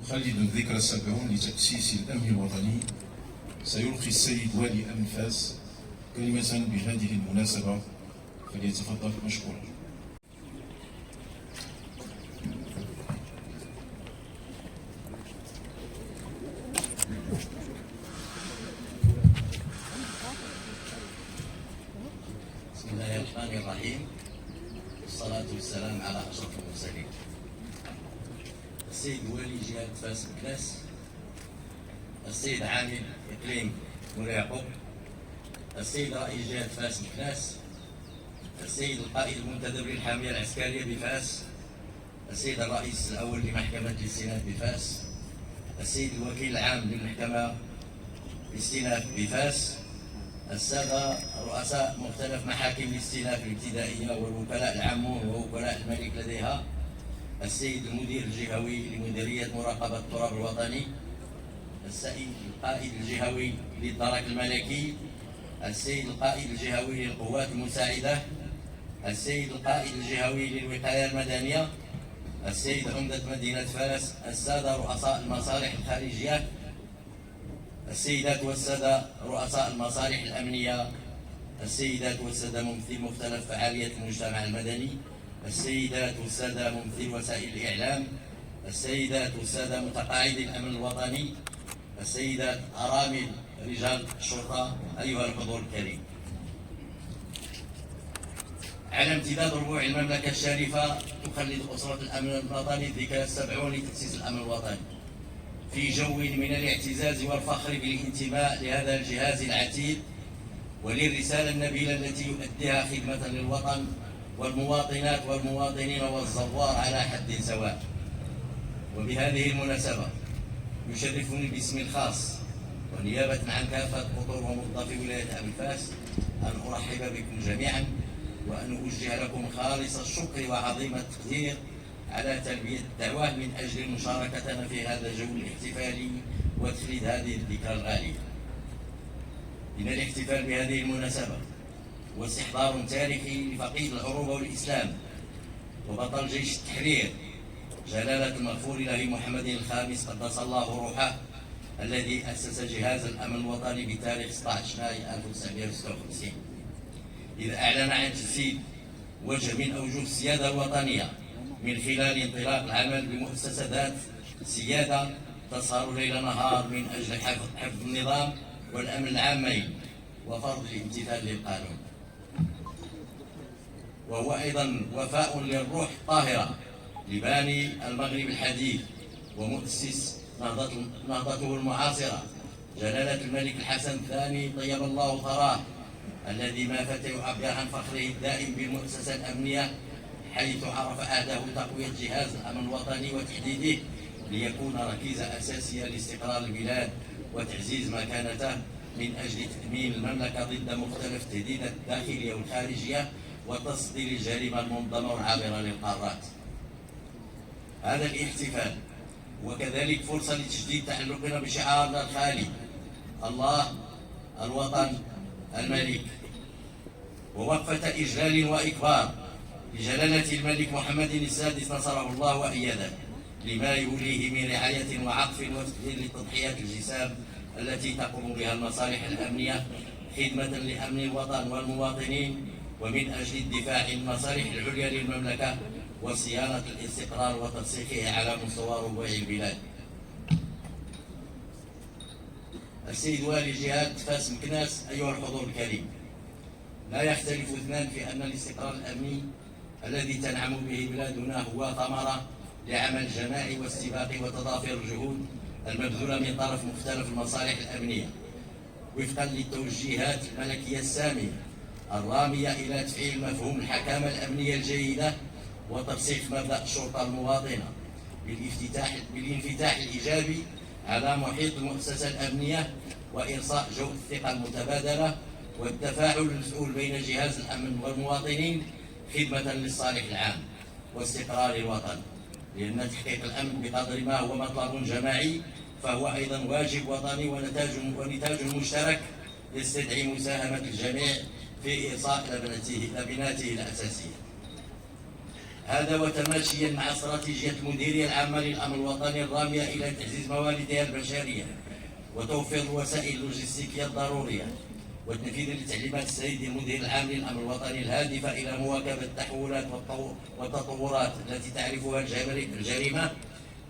مخلد ذكرى 70 لتأسيس الأمن الوطني، سيلقي السيد والي أمن فاس كلمة بهذه المناسبة، فليتفضل مشكورا. بسم الله الرحمن الرحيم، والصلاة والسلام على أشرف المرسلين. السيد والي جهة فاس مكناس، السيد عامل إقليم مولاي يعقوب، السيد رئيس جهة فاس مكناس، السيد القائد المنتدب للحامية العسكرية بفاس، السيد الرئيس الأول لمحكمة الاستئناف بفاس، السيد الوكيل العام للمحكمة الاستئناف بفاس، السادة رؤساء مختلف محاكم الاستئناف الابتدائية والوكلاء العامون ووكلاء الملك لديها، السيد المدير الجهوي لمديرية مراقبة التراب الوطني، السيد القائد الجهوي للدرك الملكي، السيد القائد الجهوي للقوات المساعدة، السيد القائد الجهوي للوقاية المدنية، السيد عمدة مدينة فاس، السادة رؤساء المصالح الخارجية، السيدات والسادة رؤساء المصالح الأمنية، السيدات والسادة ممثلي مختلف فعاليات المجتمع المدني، السيدات والسادة ممثلي وسائل الإعلام، السيدات والسادة متقاعدي الأمن الوطني، السيدات أرامل رجال الشرطة، أيها الحضور الكريم. على امتداد ربوع المملكة الشريفة تخلد أسرة الأمن الوطني الذكرى 70 لتأسيس الأمن الوطني في جو من الاعتزاز والفخر بالانتماء لهذا الجهاز العتيد وللرسالة النبيلة التي يؤديها خدمة للوطن والمواطنات والمواطنين والزوار على حد سواء. وبهذه المناسبة يشرفني باسمي الخاص ونيابة عن كافة أطر وموظفي ولاية أبي فاس أن أرحب بكم جميعا وأن أوجه لكم خالص الشكر وعظيم التقدير على تلبية الدعوة من أجل مشاركتنا في هذا الجو الاحتفالي وتخليد هذه الذكرى الغالية. إن الاحتفال بهذه المناسبة واستحضار تاريخي لفقيد العروبة والإسلام وبطل جيش التحرير جلالة المغفور له محمد الخامس قدس الله روحه، الذي أسس جهاز الأمن الوطني بتاريخ 16 ماي 1956، إذ أعلن عن تجسيد وجه من أوجه السيادة الوطنية من خلال انطلاق العمل بمؤسسة ذات سيادة تسهر ليل نهار من أجل حفظ النظام والأمن العامين وفرض الامتثال للقانون، وهو أيضا وفاء للروح الطاهرة لباني المغرب الحديث ومؤسس نهضته المعاصرة جلالة الملك الحسن الثاني طيب الله ثراه، الذي ما فات يعبر عن فخره الدائم بالمؤسسة الأمنية، حيث عرف عهده تقوية جهاز الأمن الوطني وتحديده ليكون ركيزة أساسية لاستقرار البلاد وتعزيز مكانته من أجل تأمين المملكة ضد مختلف التهديدات الداخلية والخارجية وتصدير الجريمة المنظمة والعابرة للقارات. هذا الاحتفال وكذلك فرصة لتجديد تعلقنا بشعارنا الخالي الله الوطن الملك، ووقفة إجلال وإكبار لجلالة الملك محمد السادس نصره الله وأيده لما يوليه من رعاية وعطف وتقدير لتضحيات الجسام التي تقوم بها المصالح الأمنية خدمة لأمن الوطن والمواطنين ومن أجل الدفاع عن المصالح العليا للمملكة وصيانة الاستقرار وترسيخه على مستوى ربوع البلاد. السيد والي جهة فاس مكناس، أيها الحضور الكريم، لا يختلف اثنان في أن الاستقرار الأمني الذي تنعم به بلادنا هو ثمرة لعمل جماعي واستباق وتضافر الجهود المبذولة من طرف مختلف المصالح الأمنية وفقا للتوجيهات الملكية السامية الرامية إلى تفعيل مفهوم الحكامة الأمنية الجيدة وترسيخ مبدأ الشرطة المواطنة بالانفتاح الإيجابي على محيط المؤسسة الأمنية وإرساء جو الثقة المتبادلة والتفاعل المسؤول بين جهاز الأمن والمواطنين خدمة للصالح العام واستقرار الوطن، لأن تحقيق الأمن بقدر ما هو مطلب جماعي فهو أيضا واجب وطني ونتاج مشترك يستدعي مساهمة الجميع في إرساء لبناته الأساسية. هذا وتماشيا مع استراتيجية المديرية العامة للأمن الوطني الرامية إلى تعزيز مواردها البشرية وتوفير الوسائل اللوجستيكية الضرورية وتنفيذ لتعليمات السيد المدير العام للأمن الوطني الهادفة إلى مواكبة التحولات والتطورات التي تعرفها الجريمة،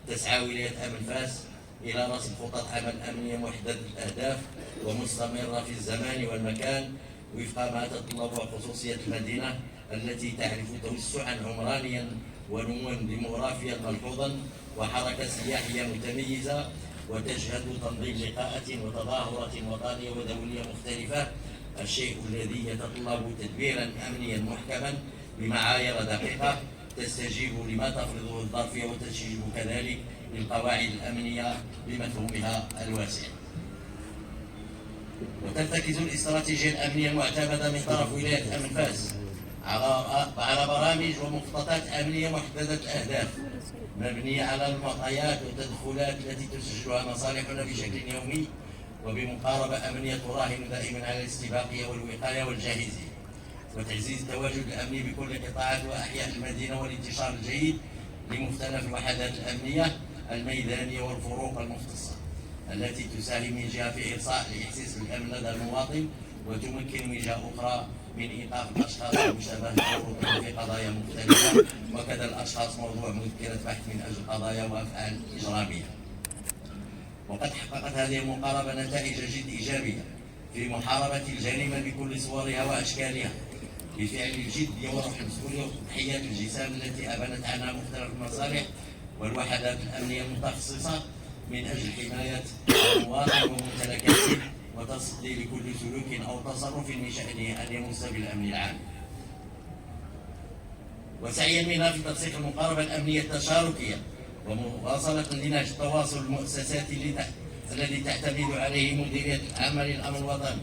تسعى ولاية أمن فاس إلى رسم خطط عمل أمنية محددة الأهداف ومستمرة في الزمان والمكان وفق ما تتطلبه خصوصية المدينة التي تعرف توسعا عمرانيا ونموا ديموغرافيا ملحوظا وحركة سياحية متميزة، وتشهد تنظيم لقاءات وتظاهرات وطنية ودولية مختلفة، الشيء الذي يتطلب تدبيرا أمنيا محكما بمعايير دقيقة تستجيب لما تفرضه الظرفية وتستجيب كذلك للقواعد الأمنية بمفهومها الواسع. وترتكز الاستراتيجية الأمنية المعتمدة من طرف ولاية أمن فاس على برامج ومخططات أمنية محددة الأهداف مبنية على المعطيات والتدخلات التي تسجلها مصالحنا بشكل يومي وبمقاربة أمنية تراهن دائما على الاستباقية والوقاية والجاهزية وتعزيز التواجد الأمني بكل قطاعات وأحياء المدينة والانتشار الجيد لمختلف الوحدات الأمنية الميدانية والفروق المختصة التي تساهم من جهة في إرساء الإحساس بالأمن لدى المواطن وتمكن من جهة أخرى من إيقاف الأشخاص المشتبه بالورود في قضايا مختلفة وكذا الأشخاص موضوع مذكرة بحث من أجل قضايا وأفعال إجرامية. وقد حققت هذه المقاربة نتائج جد إيجابية في محاربة الجريمة بكل صورها وأشكالها بفعل الجد وروح المسؤولية وتضحيات الجسام التي أبانت عنها مختلف المصالح والوحدات الأمنية المتخصصة من أجل حماية المواطن وممتلكاته وتصدي لكل سلوك أو تصرف من شأنه أن يمس بالأمن العام. وسعيا منها في تنسيق المقاربة الأمنية التشاركية ومواصلة اندماج التواصل المؤسسات الذي تعتمد عليه مديرية العامة للأمن الوطني.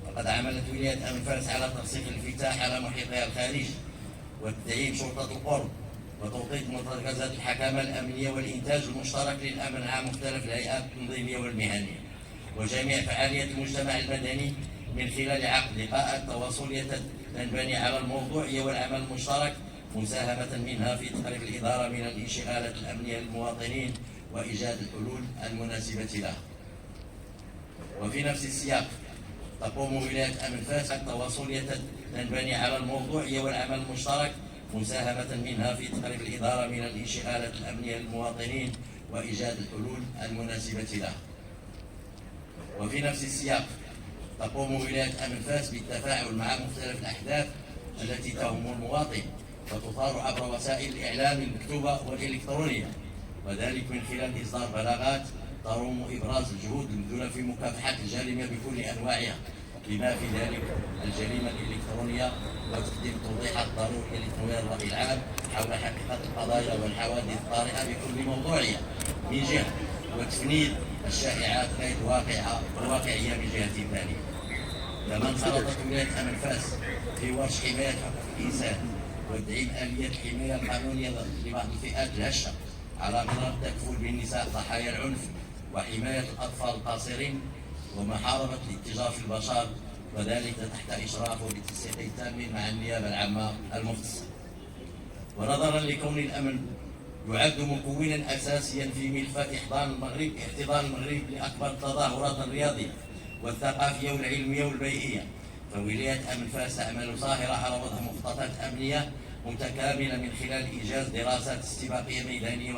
وقد عملت ولاية أمن فاس على تنسيق الانفتاح على محيطها الخارجي وتدعيم شرطة القرب وتوطيد مرتكزات الحكامة الأمنية والإنتاج المشترك للأمن عن مختلف الهيئات التنظيمية والمهنية وجميع فعاليات المجتمع المدني من خلال عقد لقاءات تواصلية تنبني على الموضوعية والعمل المشترك مساهمة منها في تقريب الإدارة من الانشغالات الأمنية للمواطنين وإيجاد الحلول المناسبة له. وفي نفس السياق تقوم ولاية أمن فاس التواصلية تنبني على الموضوعية والعمل المشترك مساهمة منها في تقريب الإدارة من الانشغالات الأمنية للمواطنين وإيجاد الحلول المناسبة له. وفي نفس السياق تقوم ولاية أمن فاس بالتفاعل مع مختلف الأحداث التي تهم المواطن وتثار عبر وسائل الإعلام المكتوبة والإلكترونية وذلك من خلال إصدار بلاغات تروم إبراز الجهود المبذولة في مكافحة الجريمة بكل أنواعها بما في ذلك الجريمة الإلكترونية وتقديم توضيحات ضرورية لتنوير الرأي العام حول حقيقة القضايا والحوادث الطارئة بكل موضوعية من جهة وتفنيد الشائعات غير الواقعية من جهة ثانية. كما انخرطت ولاية أمن فاس في ورش حماية حقوق الإنسان وتدعيم آلية الحماية القانونية لبعض الفئات الهشة على غرار التكفل بالنساء ضحايا العنف وحماية الأطفال القاصرين ومحاربة الاتجار في البشر وذلك تحت إشراف وبالتنسيق التام مع النيابة العامة المختصة. ونظرا لكون الأمن يعد مكونا أساسيا في ملفات احتضان المغرب لأكبر التظاهرات الرياضية والثقافية والعلمية والبيئية، فولاية أمن فاس تعمل صاهرة على وضع مخططات أمنية متكاملة من خلال إنجاز دراسات استباقية ميدانية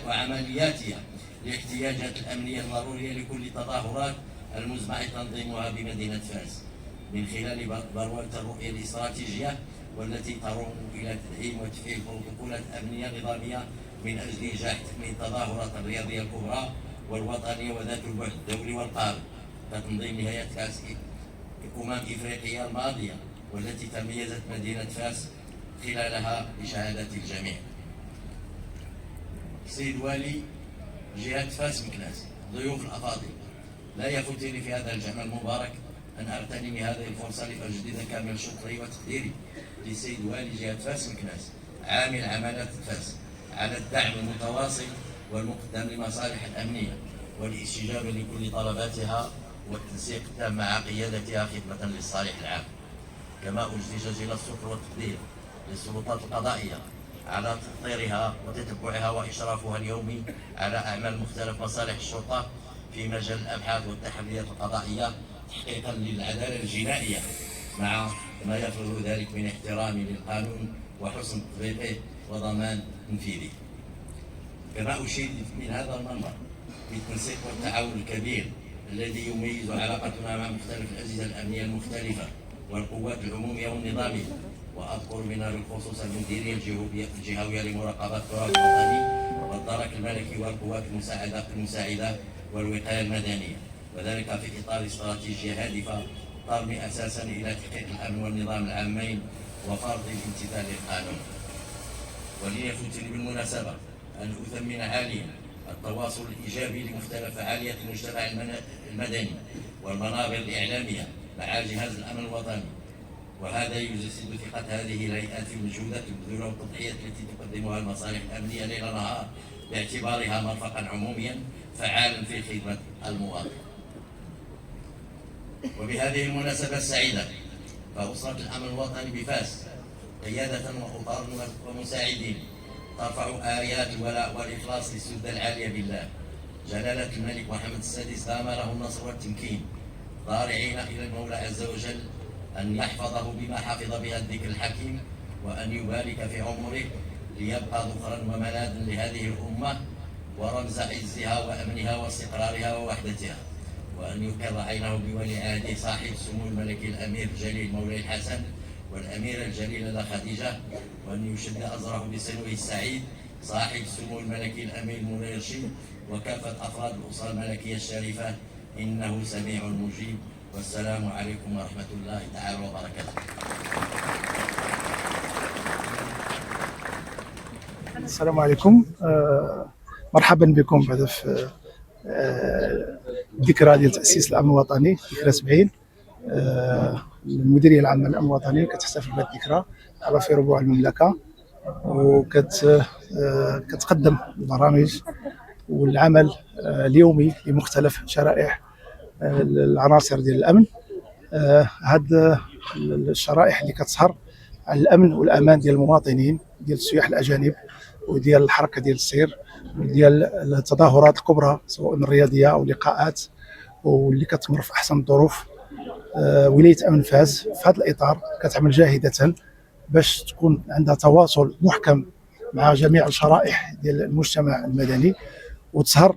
وعملياتها لاحتياجات الأمنية الضرورية لكل تظاهرات المزمع تنظيمها بمدينة فاس من خلال بروة الرؤية الاستراتيجية والتي تروم إلى تدعيم وتفعيل بروتوكولات أمنية نظامية من أجل إنجاح تكميل التظاهرات الرياضية الكبرى والوطنية وذات البعد الدولي والقاري كتنظيم نهاية كأس إفريقيا الماضية والتي تميزت مدينة فاس خلالها بشهادة الجميع. سيد والي جهة فاس مكناس، ضيوف الأفاضل، لا يفوتني في هذا الجمع المبارك أن أغتنم هذه الفرصة لأجدد كامل شكري وتقديري للسيد والي جهة فاس مكناس عامل عملات فاس على الدعم المتواصل والمقدم لمصالح الأمنية والاستجابة لكل طلباتها والتنسيق التام مع قيادتها خدمة للصالح العام. كما أجزي جزيل الشكر والتقدير للسلطات القضائية على تطويرها وتتبعها وإشرافها اليومي على أعمال مختلف مصالح الشرطة في مجال الأبحاث والتحريات القضائية تحقيقا للعدالة الجنائية، مع ما يفرض ذلك من احترام للقانون وحسن تطبيقه وضمان تنفيذه. كما أشيد من هذا المنبر بالتنسيق والتعاون الكبير الذي يميز علاقتنا مع مختلف الأجهزة الأمنية المختلفة والقوات العمومية والنظامية، وأذكر منها بالخصوص المديرية الجهوية لمراقبة التراث الوطني والدرك الملكي والقوات المساعدة والوقاية المدنية، وذلك في إطار استراتيجية هادفة ترمي أساسا إلى تحقيق الأمن والنظام العامين وفرض الامتثال للقانون. وليفوتني بالمناسبة أن أثمن عاليا التواصل الإيجابي لمختلف فعاليات المجتمع المدني والمنابر الإعلامية مع جهاز الأمن الوطني، وهذا يجسد ثقة هذه الهيئات في المجهودات المبذولة والتضحيات التي تقدمها المصالح الأمنية ليل نهار باعتبارها مرفقا عموميا فعالا في خدمة المواطن. وبهذه المناسبة السعيدة فأسرة الأمن الوطني بفاس قيادة وأطار ومساعدين ترفع آيات الولاء والإخلاص للسدة العالية بالله جلالة الملك محمد السادس دام له النصر والتمكين، ضارعين إلى المولى عز وجل أن يحفظه بما حفظ بها الذكر الحكيم، وأن يبارك في عمره ليبقى ذخرا وملاذا لهذه الأمة ورمز عزها وأمنها واستقرارها ووحدتها، وأن يقر عينه بولي عهده صاحب السمو الملكي الأمير الجليل مولاي الحسن والأميرة الجليلة خديجة، وأن يشد أزره بسنوه السعيد صاحب السمو الملكي الأمير مولاي رشيد وكافة أفراد الأسرة الملكية الشريفة، إنه سميع مجيب. والسلام عليكم ورحمة الله تعالى وبركاته. السلام عليكم. مرحبا بكم بعد في ذكرى ديال تأسيس الأمن الوطني، ذكرى 70. المديرية العامة للأمن الوطني كتحتفل بهذه الذكرى على في ربوع المملكة، وكتقدم البرامج والعمل اليومي لمختلف شرائح العناصر ديال الأمن. هاد الشرائح اللي كتسهر على الأمن والأمان ديال المواطنين، ديال السياح الأجانب، وديال الحركة ديال السير، وديال التظاهرات الكبرى سواء الرياضية أو لقاءات، واللي كتمر في أحسن الظروف. ولاية أمن فاس في هذا الإطار كتعمل جاهدة باش تكون عندها تواصل محكم مع جميع الشرائح ديال المجتمع المدني، وتسهر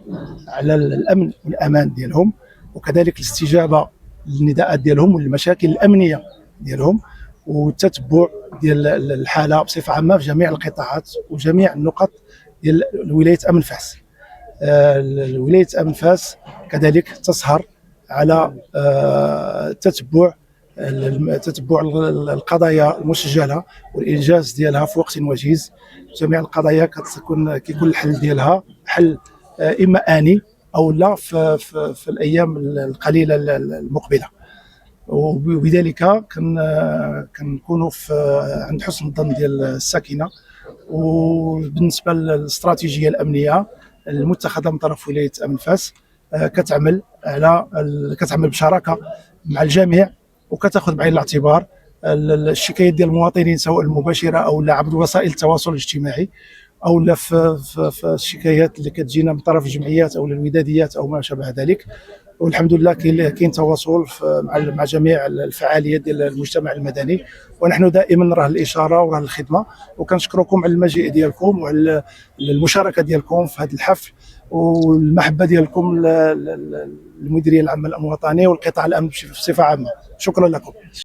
على الأمن والأمان ديالهم، وكذلك الاستجابة للنداءات ديالهم والمشاكل الأمنية ديالهم، والتتبع ديال الحالة بصفة عامة في جميع القطاعات وجميع النقط ديال ولاية أمن فاس. ولاية أمن فاس كذلك تسهر على تتبع القضايا المسجلة والإنجاز ديالها في وقت وجيز. جميع القضايا كيكون الحل ديالها حل إما آني أو لا في الأيام القليلة المقبلة، وبذلك كنكونوا عند حسن الظن ديال الساكنة. وبالنسبة للاستراتيجية الأمنية المتخذة من طرف ولاية أمن فاس كتعمل بشراكة مع الجميع، وكتاخذ بعين الاعتبار الشكايات ديال المواطنين سواء المباشرة أو لا عبر وسائل التواصل الاجتماعي، أو لا في الشكايات اللي كتجينا من طرف الجمعيات أو الوداديات أو ما شابه ذلك. والحمد لله كاين تواصل مع جميع الفعاليات ديال المجتمع المدني، ونحن دائما راه الاشاره وراه الخدمه. وكنشكركم على المجيء ديالكم وعلى المشاركه ديالكم في هذا الحفل، والمحبه ديالكم للمديريه العامه للامن الوطني والقطاع الامن بصفه عامه. شكرا لكم.